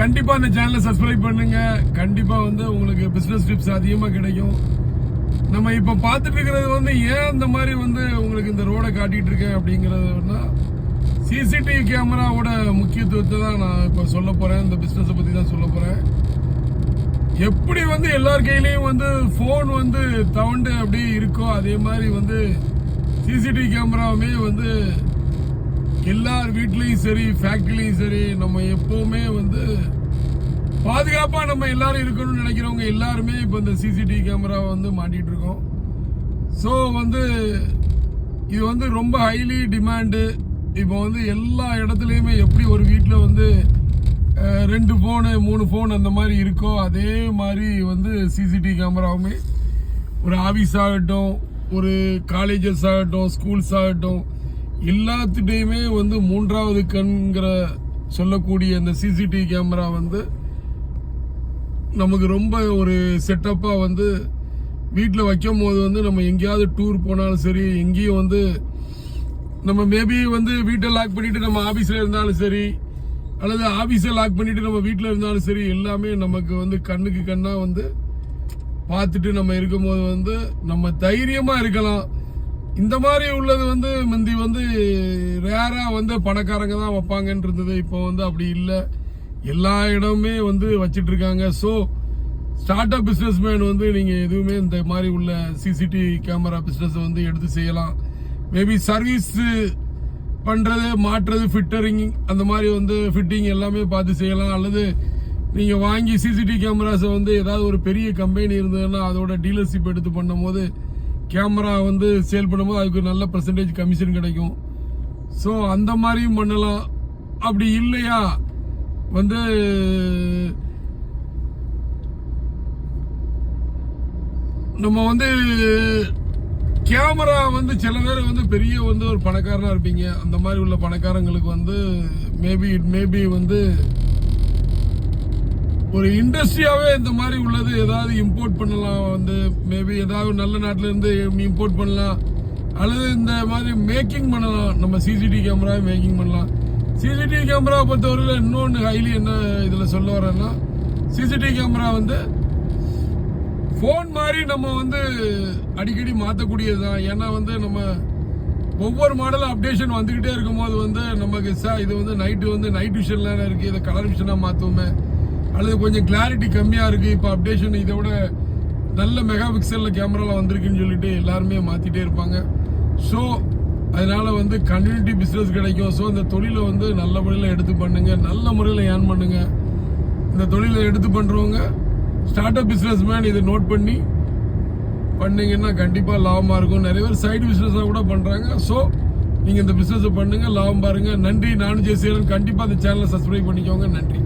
கண்டிப்பா அந்த சேனலை சப்ஸ்கிரைப் பண்ணுங்க. கண்டிப்பா வந்து உங்களுக்கு பிசினஸ் டிப்ஸ் அதிகமா கிடைக்கும். நம்ம இப்ப பார்த்துட்டு இருக்கிறது வந்து ஏன் இந்த மாதிரி வந்து உங்களுக்கு இந்த ரோடை காட்டிட்டு இருக்கேன் அப்படிங்கறதுனா சிசிடிவி கேமராவோட முக்கியத்துவத்தை தான் நான் இப்ப சொல்ல போறேன். இந்த பிசினஸ் பத்தி தான் சொல்ல போறேன். எப்படி வந்து எல்லார் கையிலயும் வந்து போன் வந்து தவண்டு அப்படியே இருக்கோ அதே மாதிரி வந்து சிசிடிவி கேமராவுமே வந்து எல்லார் வீட்லயும் சரி ஃபேக்டரிலையும் சரி நம்ம எப்பவுமே வந்து பாதுகாப்பா நம்ம எல்லாரும் இருக்கணும்னு நினைக்கிறவங்க எல்லாருமே இப்ப இந்த சிசிடிவி கேமராவை வந்து மாட்டிட்டு இருக்கோம். ஸோ வந்து இது வந்து ரொம்ப ஹைலி டிமாண்டு. இப்போ வந்து எல்லா இடத்துலையுமே எப்படி ஒரு வீட்டில் வந்து 2 ஃபோனு 3 ஃபோன் அந்த மாதிரி இருக்கோ அதே மாதிரி வந்து சிசிடிவி கேமராவுமே ஒரு ஆஃபீஸ் ஆகட்டும், ஒரு காலேஜஸ் ஆகட்டும், ஸ்கூல்ஸ் ஆகட்டும், எல்லாத்துட்டையுமே வந்து 3வது கண்கிற சொல்லக்கூடிய அந்த சிசிடிவி கேமரா வந்து நமக்கு ரொம்ப ஒரு செட்டப்பா வந்து வீட்டில் வைக்கும் போது வந்து நம்ம எங்கேயாவது டூர் போனாலும் சரி, எங்கேயும் வந்து நம்ம மேபி வந்து வீட்டை லாக் பண்ணிட்டு நம்ம ஆபீஸ்ல இருந்தாலும் சரி, அல்லது ஆபீஸை லாக் பண்ணிட்டு நம்ம வீட்டில் இருந்தாலும் சரி, எல்லாமே நமக்கு வந்து கண்ணுக்கு கண்ணா வந்து பார்த்துட்டு நம்ம இருக்கும்போது வந்து நம்ம தைரியமா இருக்கலாம். இந்த மாதிரி உள்ளது வந்து முந்தி வந்து ரேரா வந்து பணக்காரங்க தான் வைப்பாங்கன்னு இருந்தது. இப்போ வந்து அப்படி இல்லை, எல்லா இடமுமே வந்து வச்சிட்டு இருக்காங்க. So start up business man வந்து நீங்க எதுவுமே இந்த மாதிரி உள்ள சிசிடிவி கேமரா பிசினஸ் வந்து எடுத்து செய்யலாம். மேபி சர்வீஸ் பண்றது, மாற்றுறது, ஃபிட்டரிங் அந்த மாதிரி வந்து ஃபிட்டிங் எல்லாமே பார்த்து செய்யலாம். அல்லது நீங்க வாங்கி சிசிடிவி கேமராஸை வந்து ஏதாவது ஒரு பெரிய கம்பெனி இருந்ததுன்னா அதோட டீலர்ஷிப் எடுத்து பண்ணும் போது கேமரா வந்து சேல் பண்ணும்போது அதுக்கு நல்ல பெர்சன்டேஜ் கமிஷன் கிடைக்கும். ஸோ அந்த மாதிரியும் பண்ணலாம். அப்படி இல்லையா வந்து நம்ம வந்து கேமரா வந்து சில பேர் வந்து பெரிய வந்து ஒரு பணக்காரனா இருப்பீங்க. அந்த மாதிரி உள்ள பணக்காரங்களுக்கு வந்து மேபி வந்து ஒரு இண்டஸ்ட்ரியாவே இந்த மாதிரி உள்ளது ஏதாவது இம்போர்ட் பண்ணலாம். வந்து மேபி ஏதாவது நல்ல நாட்டில இருந்து இம்போர்ட் பண்ணலாம், அல்லது இந்த மாதிரி மேக்கிங் பண்ணலாம். நம்ம சிசிடிவி கேமரா மேக்கிங் பண்ணலாம். சிசிடிவி கேமரா பொறுத்தவரையில் இன்னொன்று ஹைலி என்ன இதுல சொல்ல வரேன்னா, சிசிடிவி கேமரா வந்து போன் மாதிரி நம்ம வந்து அடிக்கடி மாற்றக்கூடியதுதான். ஏன்னா வந்து நம்ம ஒவ்வொரு மாடலும் அப்டேஷன் வந்துகிட்டே இருக்கும்போது வந்து நமக்கு இது வந்து நைட் விஷன்ல இருக்கு, இதை கலர் விஷனா மாற்றுவோமே, அல்லது கொஞ்சம் கிளாரிட்டி கம்மியா இருக்கு, இப்போ அப்டேஷன் இதை விட நல்ல மெகா பிக்சல்ல கேமரால வந்திருக்குன்னு சொல்லிட்டு எல்லாருமே மாத்திட்டே இருப்பாங்க. ஸோ அதனால வந்து கம்யூனிட்டி பிசினஸ் கிடைக்கும். ஸோ இந்த தொழிலை வந்து நல்ல முறையில் எடுத்து பண்ணுங்க, நல்ல முறையில் ஏர்ன் பண்ணுங்க. இந்த தொழிலை எடுத்து பண்றவங்க ஸ்டார்ட் அப் பிசினஸ் மேன் இதை நோட் பண்ணி பண்ணீங்கன்னா கண்டிப்பா லாபமா இருக்கும். நிறைய பேர் சைடு பிசினஸ் கூட பண்றாங்க. ஸோ நீங்க இந்த பிசினஸ் பண்ணுங்க, லாபம் பாருங்க. நன்றி. நானும் ஜெயசீலன். கண்டிப்பா இந்த சேனலை சப்ஸ்கிரைப் பண்ணிக்கோங்க. நன்றி.